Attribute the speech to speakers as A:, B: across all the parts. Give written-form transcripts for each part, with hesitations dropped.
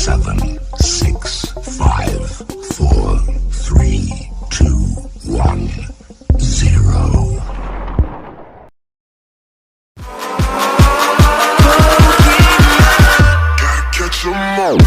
A: 7, 6, 5, 4, 3, 2, 1, 0. Gotta catch 'em all.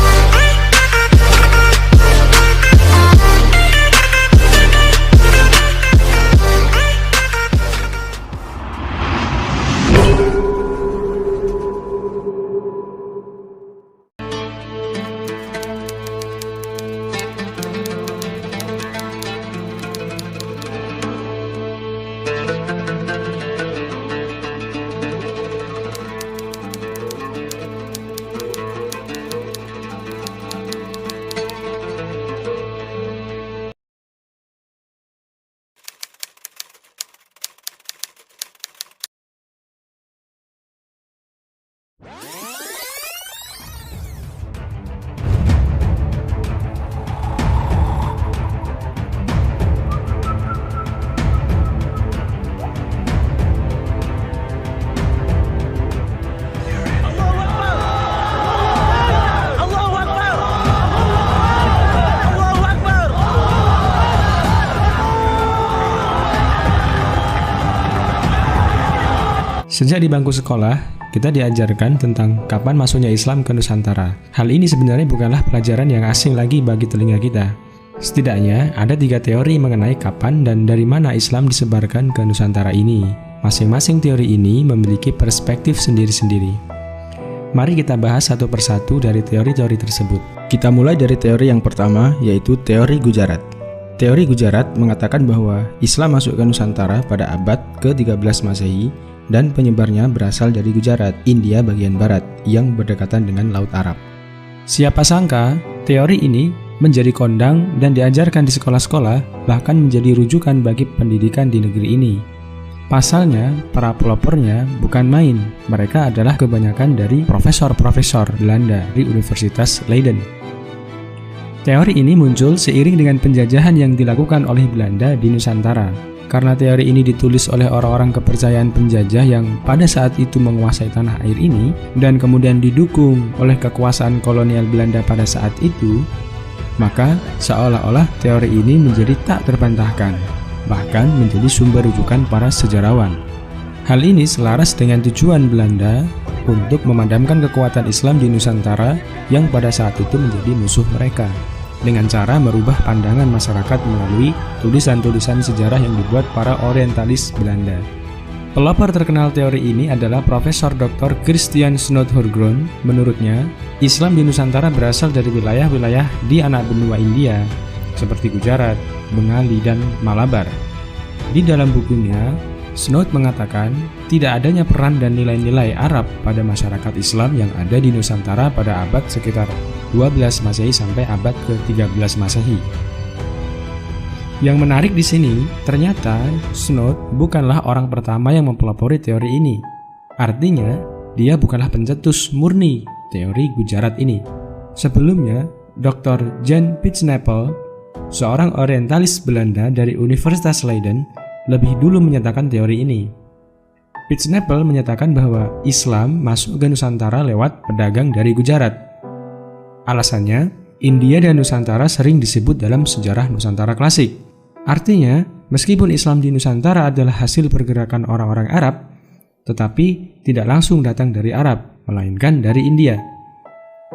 B: Sejak di bangku sekolah, kita diajarkan tentang kapan masuknya Islam ke Nusantara. Hal ini sebenarnya bukanlah pelajaran yang asing lagi bagi telinga kita. Setidaknya, ada 3 teori mengenai kapan dan dari mana Islam disebarkan ke Nusantara ini. Masing-masing teori ini memiliki perspektif sendiri-sendiri. Mari kita bahas satu persatu dari teori-teori tersebut.
C: Kita mulai dari teori yang pertama, yaitu teori Gujarat. Teori Gujarat mengatakan bahwa Islam masuk ke Nusantara pada abad ke-13 Masehi dan penyebarnya berasal dari Gujarat, India bagian barat, yang berdekatan dengan Laut Arab.
B: Siapa sangka, teori ini menjadi kondang dan diajarkan di sekolah-sekolah, bahkan menjadi rujukan bagi pendidikan di negeri ini. Pasalnya, para pelopornya bukan main, mereka adalah kebanyakan dari profesor-profesor Belanda di Universitas Leiden. Teori ini muncul seiring dengan penjajahan yang dilakukan oleh Belanda di Nusantara. Karena teori ini ditulis oleh orang-orang kepercayaan penjajah yang pada saat itu menguasai tanah air ini dan kemudian didukung oleh kekuasaan kolonial Belanda pada saat itu, maka seolah-olah teori ini menjadi tak terbantahkan, bahkan menjadi sumber rujukan para sejarawan. Hal ini selaras dengan tujuan Belanda untuk memadamkan kekuatan Islam di Nusantara yang pada saat itu menjadi musuh mereka, dengan cara merubah pandangan masyarakat melalui tulisan-tulisan sejarah yang dibuat para orientalis Belanda. Pelopor terkenal teori ini adalah Profesor Dr. Christian Snoedt-Hoorngroen. Menurutnya, Islam di Nusantara berasal dari wilayah-wilayah di anak benua India, seperti Gujarat, Bengali, dan Malabar. Di dalam bukunya, Snoedt mengatakan tidak adanya peran dan nilai-nilai Arab pada masyarakat Islam yang ada di Nusantara pada abad sekitar 12 Masehi sampai abad ke-13 Masehi. Yang menarik di sini, ternyata Snoedt bukanlah orang pertama yang mempelopori teori ini. Artinya, dia bukanlah pencetus murni teori Gujarat ini. Sebelumnya, Dr. Jan Pitsnapel, seorang orientalis Belanda dari Universitas Leiden, lebih dulu menyatakan teori ini. Pitsnapel menyatakan bahwa Islam masuk ke Nusantara lewat pedagang dari Gujarat. Alasannya, India dan Nusantara sering disebut dalam sejarah Nusantara klasik. Artinya, meskipun Islam di Nusantara adalah hasil pergerakan orang-orang Arab, tetapi tidak langsung datang dari Arab, melainkan dari India.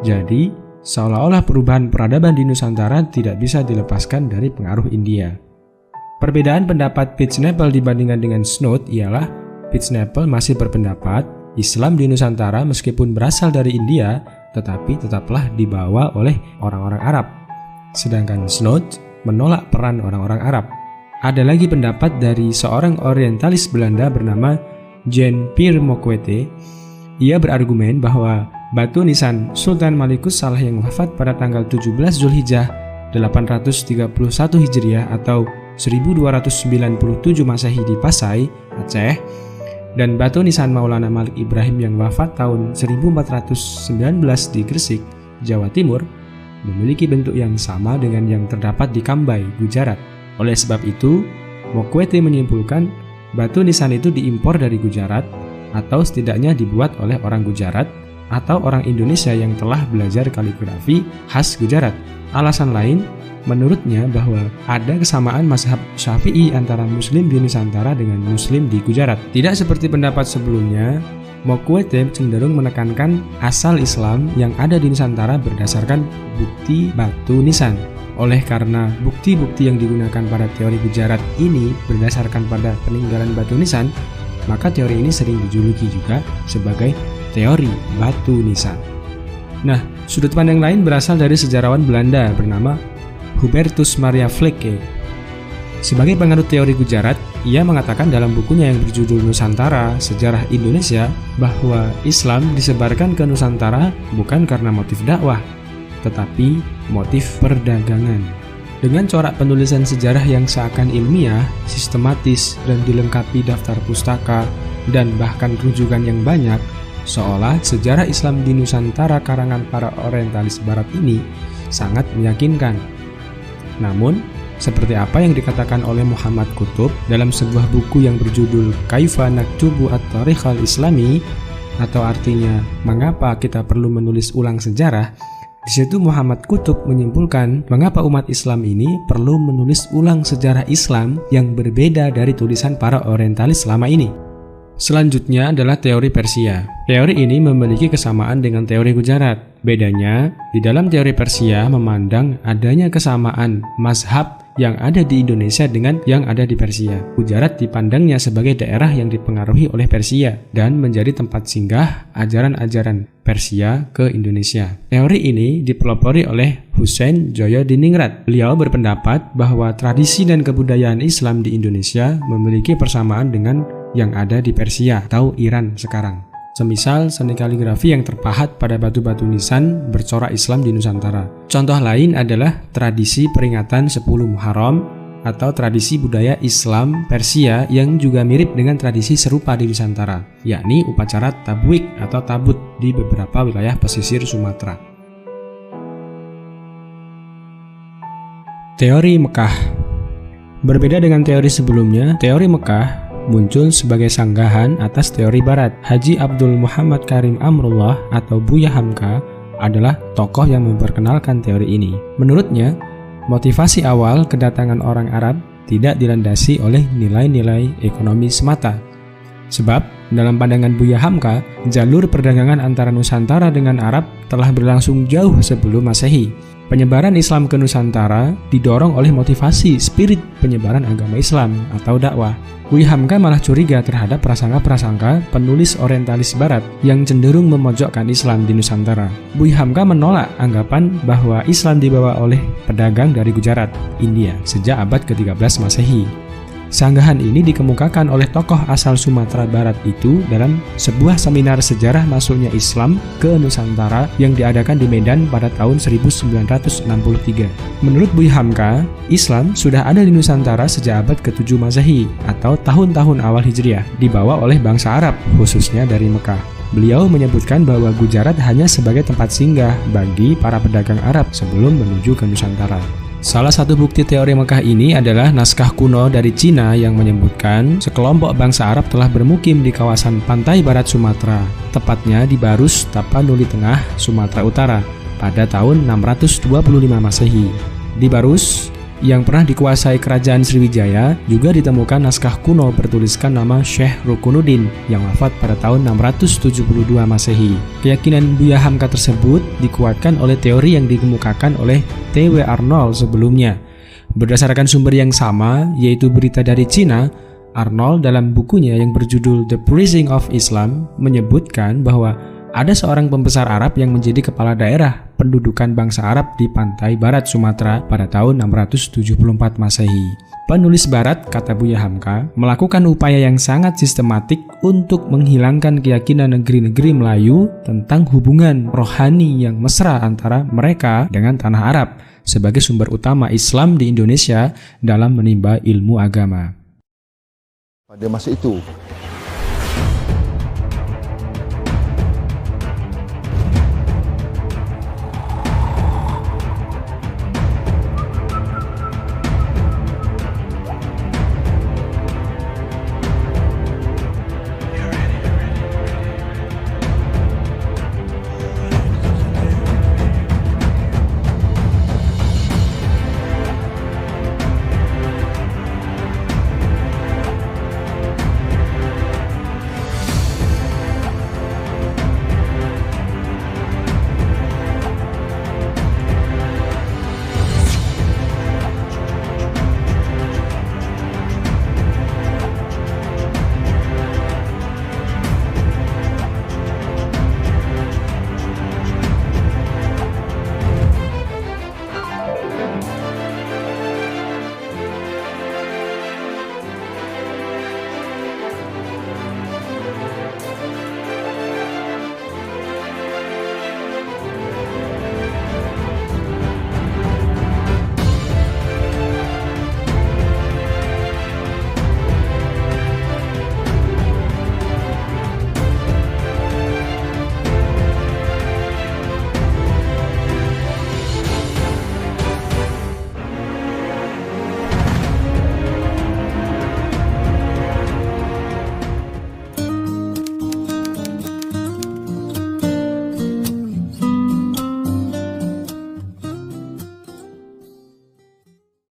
B: Jadi, seolah-olah perubahan peradaban di Nusantara tidak bisa dilepaskan dari pengaruh India. Perbedaan pendapat Pitsnapel dibandingkan dengan Snoedt ialah Pitsnapel masih berpendapat Islam di Nusantara meskipun berasal dari India, tetapi tetaplah dibawa oleh orang-orang Arab. Sedangkan Snoedt menolak peran orang-orang Arab. Ada lagi pendapat dari seorang orientalis Belanda bernama Jean-Pierre Mokwete. Ia berargumen bahwa batu nisan Sultan Malikus Salah yang wafat pada tanggal 17 Zulhijjah 831 Hijriah atau 1297 Masehi di Pasai, Aceh, dan batu nisan Maulana Malik Ibrahim yang wafat tahun 1419 di Gresik, Jawa Timur, memiliki bentuk yang sama dengan yang terdapat di Kambai, Gujarat. Oleh sebab itu, Mokwete menyimpulkan batu nisan itu diimpor dari Gujarat atau setidaknya dibuat oleh orang Gujarat atau orang Indonesia yang telah belajar kaligrafi khas Gujarat. Alasan lain, menurutnya bahwa ada kesamaan mazhab Syafi'i antara Muslim di Nusantara dengan Muslim di Gujarat. Tidak seperti pendapat sebelumnya, Mokwete cenderung menekankan asal Islam yang ada di Nusantara berdasarkan bukti batu nisan. Oleh karena bukti-bukti yang digunakan pada teori Gujarat ini berdasarkan pada peninggalan batu nisan, maka teori ini sering dijuluki juga sebagai teori batu nisan. Nah, sudut pandang lain berasal dari sejarawan Belanda bernama Hubertus Maria Flekke. Sebagai penganut teori Gujarat, ia mengatakan dalam bukunya yang berjudul Nusantara, Sejarah Indonesia, bahwa Islam disebarkan ke Nusantara bukan karena motif dakwah, tetapi motif perdagangan. Dengan corak penulisan sejarah yang seakan ilmiah, sistematis, dan dilengkapi daftar pustaka, dan bahkan rujukan yang banyak, seolah sejarah Islam di Nusantara karangan para orientalis barat ini sangat meyakinkan. Namun, seperti apa yang dikatakan oleh Muhammad Qutb dalam sebuah buku yang berjudul Kaifa Naktubu At-Tarikh Al-Islami, atau artinya mengapa kita perlu menulis ulang sejarah, di situ Muhammad Qutb menyimpulkan mengapa umat Islam ini perlu menulis ulang sejarah Islam yang berbeda dari tulisan para orientalis selama ini. Selanjutnya adalah teori Persia. Teori ini memiliki kesamaan dengan teori Gujarat. Bedanya, di dalam teori Persia memandang adanya kesamaan mazhab yang ada di Indonesia dengan yang ada di Persia. Gujarat dipandangnya sebagai daerah yang dipengaruhi oleh Persia dan menjadi tempat singgah ajaran-ajaran Persia ke Indonesia. Teori ini dipelopori oleh Hussein Joyodiningrat. Beliau berpendapat bahwa tradisi dan kebudayaan Islam di Indonesia memiliki persamaan dengan yang ada di Persia atau Iran sekarang. Semisal seni kaligrafi yang terpahat pada batu-batu nisan bercorak Islam di Nusantara. Contoh lain adalah tradisi peringatan 10 Muharram atau tradisi budaya Islam Persia yang juga mirip dengan tradisi serupa di Nusantara, yakni upacara tabwik atau tabut di beberapa wilayah pesisir Sumatera. Teori Mekah. Berbeda dengan teori sebelumnya, teori Mekah muncul sebagai sanggahan atas teori Barat. Haji Abdul Muhammad Karim Amrullah atau Buya Hamka adalah tokoh yang memperkenalkan teori ini. Menurutnya, motivasi awal kedatangan orang Arab tidak dilandasi oleh nilai-nilai ekonomi semata. Sebab, dalam pandangan Buya Hamka, jalur perdagangan antara Nusantara dengan Arab telah berlangsung jauh sebelum Masehi. Penyebaran Islam ke Nusantara didorong oleh motivasi spirit penyebaran agama Islam atau dakwah. Buya Hamka malah curiga terhadap prasangka-prasangka penulis orientalis barat yang cenderung memojokkan Islam di Nusantara. Buya Hamka menolak anggapan bahwa Islam dibawa oleh pedagang dari Gujarat, India, sejak abad ke-13 Masehi. Sanggahan ini dikemukakan oleh tokoh asal Sumatera Barat itu dalam sebuah seminar sejarah masuknya Islam ke Nusantara yang diadakan di Medan pada tahun 1963. Menurut Buya Hamka, Islam sudah ada di Nusantara sejak abad ke-7 Masehi atau tahun-tahun awal Hijriah, dibawa oleh bangsa Arab, khususnya dari Mekah. Beliau menyebutkan bahwa Gujarat hanya sebagai tempat singgah bagi para pedagang Arab sebelum menuju ke Nusantara. Salah satu bukti teori Mekah ini adalah naskah kuno dari Cina yang menyebutkan sekelompok bangsa Arab telah bermukim di kawasan pantai barat Sumatera, tepatnya di Barus, Tapanuli Tengah, Sumatera Utara, pada tahun 625 Masehi. Di Barus, yang pernah dikuasai kerajaan Sriwijaya, juga ditemukan naskah kuno bertuliskan nama Syekh Rukunuddin yang wafat pada tahun 672 Masehi. Keyakinan Buya Hamka tersebut dikuatkan oleh teori yang dikemukakan oleh T.W. Arnold sebelumnya. Berdasarkan sumber yang sama, yaitu berita dari Cina, Arnold dalam bukunya yang berjudul The Preaching of Islam menyebutkan bahwa ada seorang pembesar Arab yang menjadi kepala daerah pendudukan bangsa Arab di pantai barat Sumatera pada tahun 674 Masehi. Penulis barat, kata Buya Hamka, melakukan upaya yang sangat sistematik untuk menghilangkan keyakinan negeri-negeri Melayu tentang hubungan rohani yang mesra antara mereka dengan tanah Arab sebagai sumber utama Islam di Indonesia dalam menimba ilmu agama.
D: Pada masa itu,